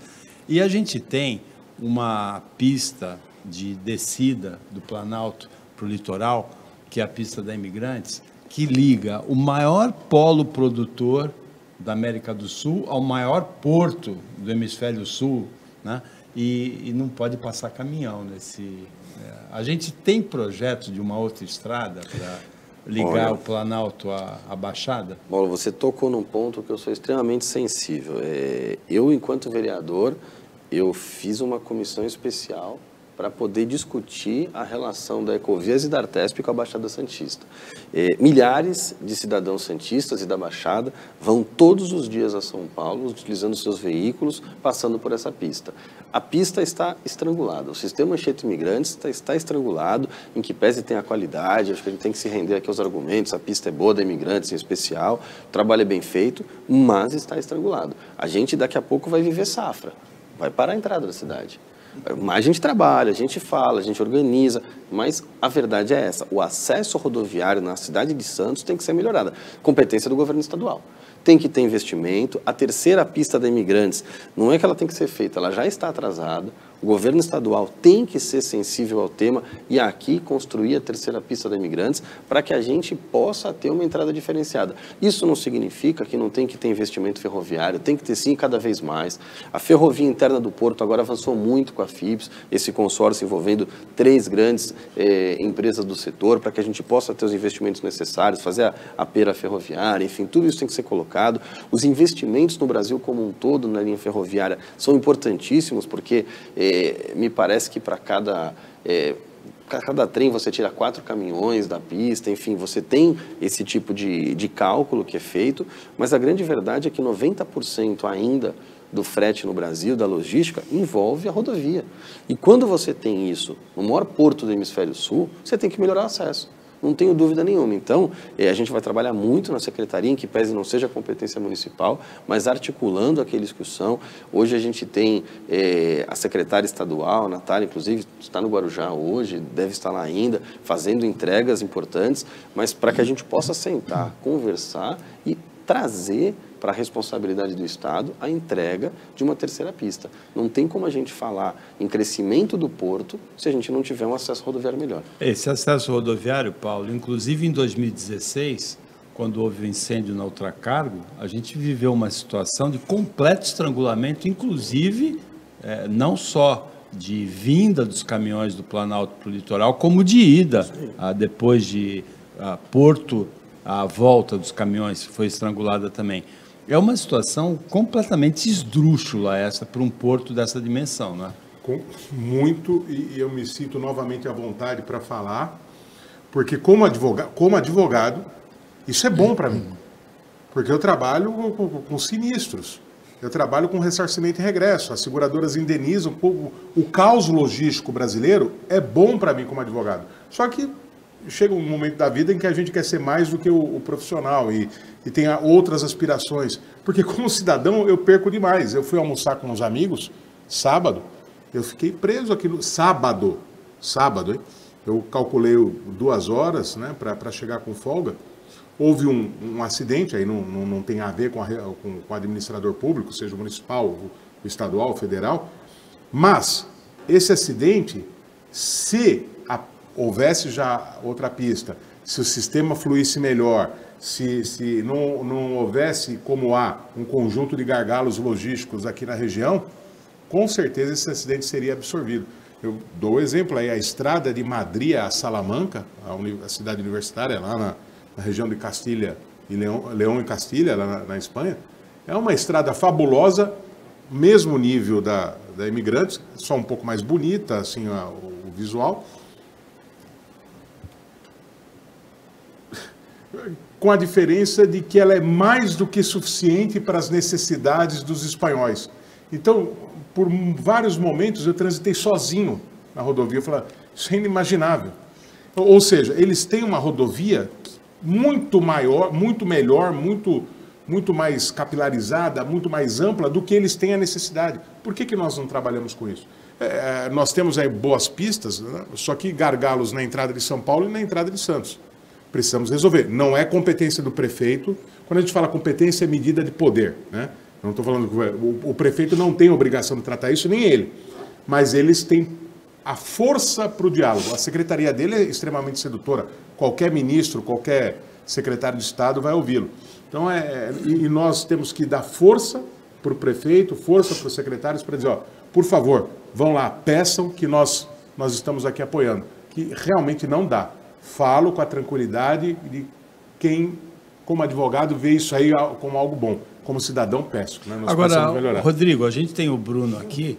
Speaker 1: E a gente tem uma pista de descida do Planalto para o litoral, que é a pista da Imigrantes, que liga o maior polo produtor da América do Sul ao maior porto do Hemisfério Sul, né? E não pode passar caminhão nesse... A gente tem projeto de uma outra estrada para ligar o Planalto à Baixada?
Speaker 2: Paulo, você tocou num ponto que eu sou extremamente sensível. Eu, enquanto vereador, eu fiz uma comissão especial para poder discutir a relação da Ecovias e da Artesp com a Baixada Santista. Milhares de cidadãos santistas e da Baixada vão todos os dias a São Paulo, utilizando seus veículos, passando por essa pista. A pista está estrangulada, o sistema Anchieta Imigrantes está estrangulado, em que pese tem a qualidade, acho que a gente tem que se render aqui aos argumentos, a pista é boa da Imigrantes em especial, o trabalho é bem feito, mas está estrangulado. A gente daqui a pouco vai viver safra, vai parar a entrada da cidade. Mas a gente trabalha, a gente fala, a gente organiza, mas a verdade é essa, o acesso rodoviário na cidade de Santos tem que ser melhorado. Competência do governo estadual. Tem que ter investimento. A terceira pista da Imigrantes, não é que ela tem que ser feita, ela já está atrasada. O governo estadual tem que ser sensível ao tema e aqui construir a terceira pista da Imigrantes para que a gente possa ter uma entrada diferenciada. Isso não significa que não tem que ter investimento ferroviário, tem que ter sim cada vez mais. A ferrovia interna do Porto agora avançou muito com a FIPS, esse consórcio envolvendo 3 grandes empresas do setor para que a gente possa ter os investimentos necessários, fazer a pera ferroviária, enfim, tudo isso tem que ser colocado. Os investimentos no Brasil como um todo na linha ferroviária são importantíssimos porque me parece que para cada trem você tira 4 caminhões da pista, enfim, você tem esse tipo de cálculo que é feito, mas a grande verdade é que 90% ainda do frete no Brasil, da logística, envolve a rodovia. E quando você tem isso no maior porto do hemisfério sul, você tem que melhorar o acesso. Não tenho dúvida nenhuma. Então, a gente vai trabalhar muito na secretaria, em que pese não seja competência municipal, mas articulando aqueles que são. Hoje a gente tem a secretária estadual, a Natália, inclusive, está no Guarujá hoje, deve estar lá ainda, fazendo entregas importantes, mas para que a gente possa sentar, conversar e trazer para a responsabilidade do Estado a entrega de uma terceira pista. Não tem como a gente falar em crescimento do porto se a gente não tiver um acesso rodoviário melhor.
Speaker 1: Esse acesso rodoviário, Paulo, inclusive em 2016, quando houve o incêndio na Ultracargo, a gente viveu uma situação de completo estrangulamento, inclusive não só de vinda dos caminhões do Planalto para o litoral, como de ida, depois de Porto, a volta dos caminhões foi estrangulada também. É uma situação completamente esdrúxula essa para um porto dessa dimensão, não é?
Speaker 4: Muito, e eu me sinto novamente à vontade para falar, porque como advogado, isso é bom para mim, porque eu trabalho com sinistros, eu trabalho com ressarcimento e regresso, as seguradoras indenizam, o caos logístico brasileiro é bom para mim como advogado, só que chega um momento da vida em que a gente quer ser mais do que o profissional e tem outras aspirações. Porque como cidadão eu perco demais. Eu fui almoçar com uns amigos, sábado, eu fiquei preso aqui no... Sábado, hein? Eu calculei 2 horas, né, para chegar com folga. Houve um acidente, aí não tem a ver com o administrador público, seja municipal, o estadual, o federal. Mas esse acidente, se houvesse já outra pista, se o sistema fluísse melhor, se não houvesse, como há, um conjunto de gargalos logísticos aqui na região, com certeza esse acidente seria absorvido. Eu dou o exemplo aí, a estrada de Madrid a Salamanca, a cidade universitária, lá na região de Castilha e Leão e Castilha, lá na Espanha, é uma estrada fabulosa, mesmo nível da Imigrantes, só um pouco mais bonita, assim, o visual, com a diferença de que ela é mais do que suficiente para as necessidades dos espanhóis. Então, por vários momentos, eu transitei sozinho na rodovia. Eu falei, isso é inimaginável. Ou seja, eles têm uma rodovia muito maior, muito melhor, muito mais capilarizada, muito mais ampla do que eles têm a necessidade. Por que nós não trabalhamos com isso? Nós temos aí boas pistas, né? Só que gargalos na entrada de São Paulo e na entrada de Santos. Precisamos resolver. Não é competência do prefeito. Quando a gente fala competência, é medida de poder, né? Eu não estou falando que o prefeito não tem obrigação de tratar isso, nem ele. Mas eles têm a força para o diálogo. A secretaria dele é extremamente sedutora. Qualquer ministro, qualquer secretário de Estado vai ouvi-lo. Então, e nós temos que dar força para o prefeito, força para os secretários para dizer, ó, por favor, vão lá, peçam que nós estamos aqui apoiando. Que realmente não dá. Falo com a tranquilidade de quem, como advogado, vê isso aí como algo bom. Como cidadão, peço. Né? Nós precisamos melhorar.
Speaker 1: Rodrigo, a gente tem o Bruno aqui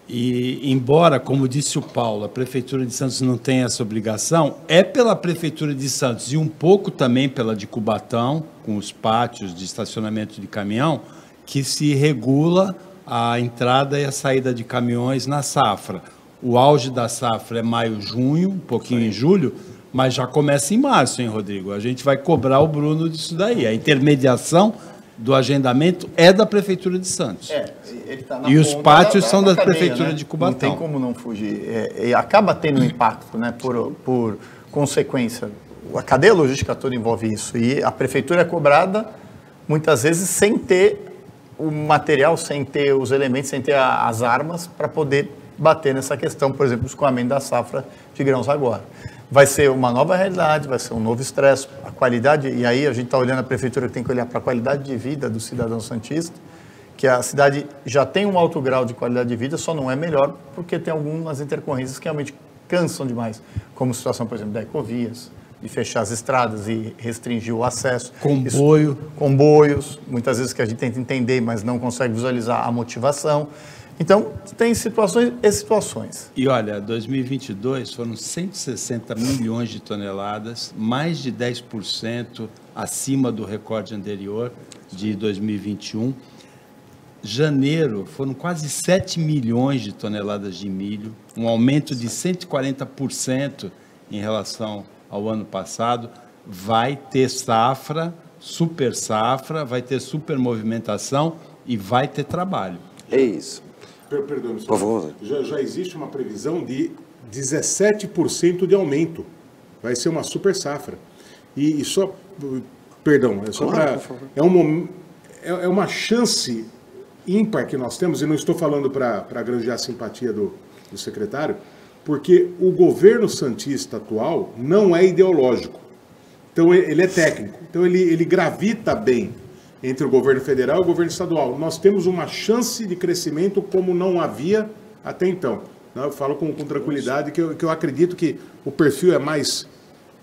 Speaker 1: e, embora, como disse o Paulo, a Prefeitura de Santos não tem essa obrigação, é pela Prefeitura de Santos e um pouco também pela de Cubatão, com os pátios de estacionamento de caminhão, que se regula a entrada e a saída de caminhões na safra. O auge da safra é maio, junho, um pouquinho em julho, mas já começa em março, hein, Rodrigo? A gente vai cobrar o Bruno disso daí. A intermediação do agendamento é da Prefeitura de Santos.
Speaker 3: Ele tá na
Speaker 1: e os pátios são da
Speaker 3: cadeia,
Speaker 1: Prefeitura, né, de Cubatão.
Speaker 3: Não tem como não fugir. E acaba tendo impacto, né, por consequência. A cadeia logística toda envolve isso. E a Prefeitura é cobrada, muitas vezes, sem ter o material, sem ter os elementos, sem ter as armas para poder bater nessa questão, por exemplo, do escoamento da safra de grãos agora. Vai ser uma nova realidade, vai ser um novo estresse, a qualidade, e aí a gente está olhando a prefeitura que tem que olhar para a qualidade de vida do cidadão santista, que a cidade já tem um alto grau de qualidade de vida, só não é melhor porque tem algumas intercorrências que realmente cansam demais, como a situação, por exemplo, da Ecovias, de fechar as estradas e restringir o acesso. Comboios, muitas vezes que a gente tenta entender, mas não consegue visualizar a motivação. Então, tem situações e situações.
Speaker 1: E olha, 2022 foram 160 milhões de toneladas, mais de 10% acima do recorde anterior de 2021. janeiro foram quase 7 milhões de toneladas de milho, um aumento de 140% em relação ao ano passado. Vai ter safra, super safra, vai ter super movimentação e vai ter trabalho.
Speaker 2: É isso.
Speaker 4: Perdão,
Speaker 2: Por favor.
Speaker 4: Já existe uma previsão de 17% de aumento. Vai ser uma super safra. E só... Perdão, é só
Speaker 2: Claro,
Speaker 4: para... É uma chance ímpar que nós temos, e não estou falando para granjear a simpatia do secretário, porque o governo santista atual não é ideológico. Então, ele é técnico. Então, ele gravita bem entre o governo federal e o governo estadual. Nós temos uma chance de crescimento como não havia até então. Eu falo com tranquilidade que eu acredito que o perfil é mais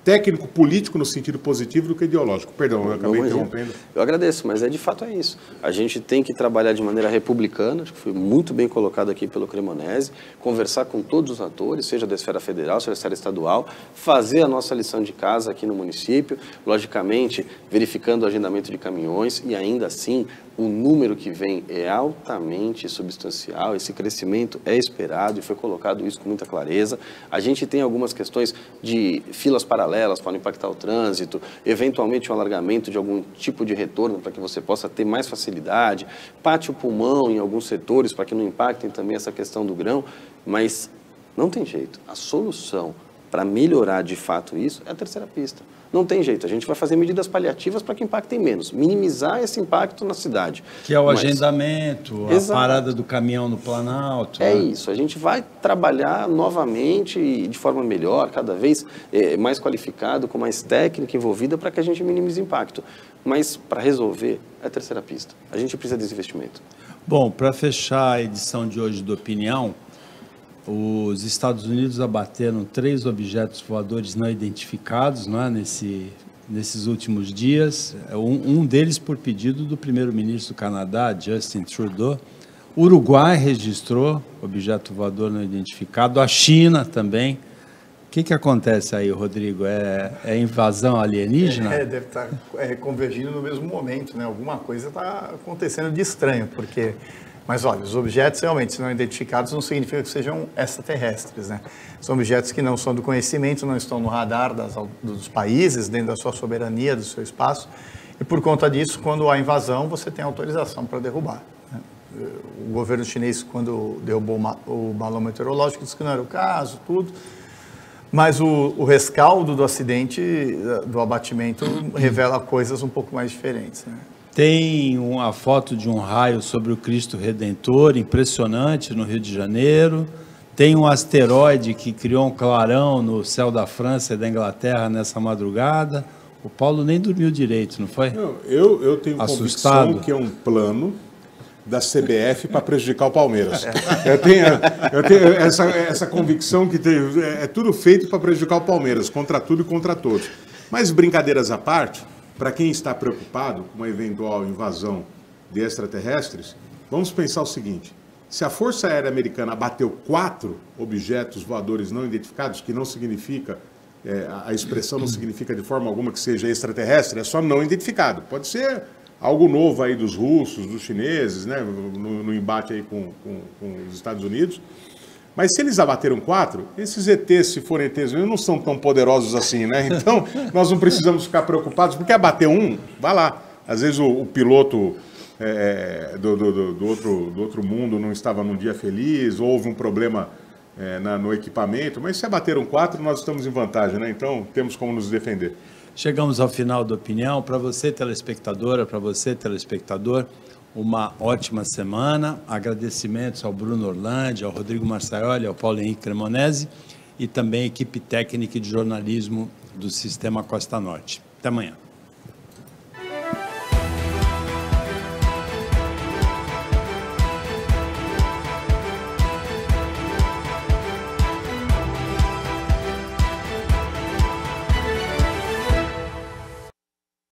Speaker 4: técnico, político no sentido positivo do que ideológico. Perdão, eu acabei interrompendo.
Speaker 2: Eu agradeço, mas de fato é isso. A gente tem que trabalhar de maneira republicana, acho que foi muito bem colocado aqui pelo Cremonese, conversar com todos os atores, seja da esfera federal, seja da esfera estadual, fazer a nossa lição de casa aqui no município, logicamente verificando o agendamento de caminhões e ainda assim o número que vem é altamente substancial, esse crescimento é esperado e foi colocado isso com muita clareza. A gente tem algumas questões de filas paralelas para impactar o trânsito, eventualmente um alargamento de algum tipo de retorno para que você possa ter mais facilidade, pátio pulmão em alguns setores para que não impactem também essa questão do grão, mas não tem jeito. A solução para melhorar de fato isso é a terceira pista. Não tem jeito, a gente vai fazer medidas paliativas para que impactem menos, minimizar esse impacto na cidade.
Speaker 1: Que é o agendamento, a parada do caminhão no Planalto.
Speaker 2: É isso, a gente vai trabalhar novamente e de forma melhor, cada vez mais qualificado, com mais técnica envolvida para que a gente minimize o impacto. Mas para resolver é a terceira pista, a gente precisa desse investimento.
Speaker 1: Bom, para fechar a edição de hoje do Opinião, os Estados Unidos abateram 3 objetos voadores não identificados, não é, nesses últimos dias, um deles por pedido do primeiro-ministro do Canadá, Justin Trudeau. O Uruguai registrou objeto voador não identificado, a China também. O que acontece aí, Rodrigo? É invasão alienígena?
Speaker 3: Deve estar convergindo no mesmo momento, né? Alguma coisa está acontecendo de estranho, porque... Mas, olha, os objetos realmente, se não identificados, não significa que sejam extraterrestres, né? São objetos que não são do conhecimento, não estão no radar dos países, dentro da sua soberania, do seu espaço. E, por conta disso, quando há invasão, você tem autorização para derrubar, né? O governo chinês, quando derrubou o balão meteorológico, disse que não era o caso, tudo. Mas o rescaldo do acidente, do abatimento, revela coisas um pouco mais diferentes, né?
Speaker 1: Tem uma foto de um raio sobre o Cristo Redentor, impressionante, no Rio de Janeiro. Tem um asteroide que criou um clarão no céu da França e da Inglaterra nessa madrugada. O Paulo nem dormiu direito, não foi?
Speaker 4: Não, eu tenho
Speaker 1: assustado.
Speaker 4: Convicção que é um plano da CBF para prejudicar o Palmeiras. Eu tenho essa convicção que é tudo feito para prejudicar o Palmeiras, contra tudo e contra todos. Mas, brincadeiras à parte, para quem está preocupado com uma eventual invasão de extraterrestres, vamos pensar o seguinte: se a Força Aérea Americana abateu 4 objetos voadores não identificados, que não significa, a expressão não significa de forma alguma que seja extraterrestre, é só não identificado. Pode ser algo novo aí dos russos, dos chineses, né, no embate aí com os Estados Unidos. Mas se eles abateram 4, esses ETs, se forem ETs, não são tão poderosos assim, né? Então, nós não precisamos ficar preocupados, porque abater um, vai lá. Às vezes o piloto do outro mundo não estava num dia feliz, ou houve um problema no equipamento, mas se abateram 4, nós estamos em vantagem, né? Então, temos como nos defender.
Speaker 1: Chegamos ao final da opinião. Para você, telespectadora, para você, telespectador, uma ótima semana. Agradecimentos ao Bruno Orlandi, ao Rodrigo Marçaioli, ao Paulo Henrique Cremonese e também a equipe técnica de jornalismo do Sistema Costa Norte. Até amanhã.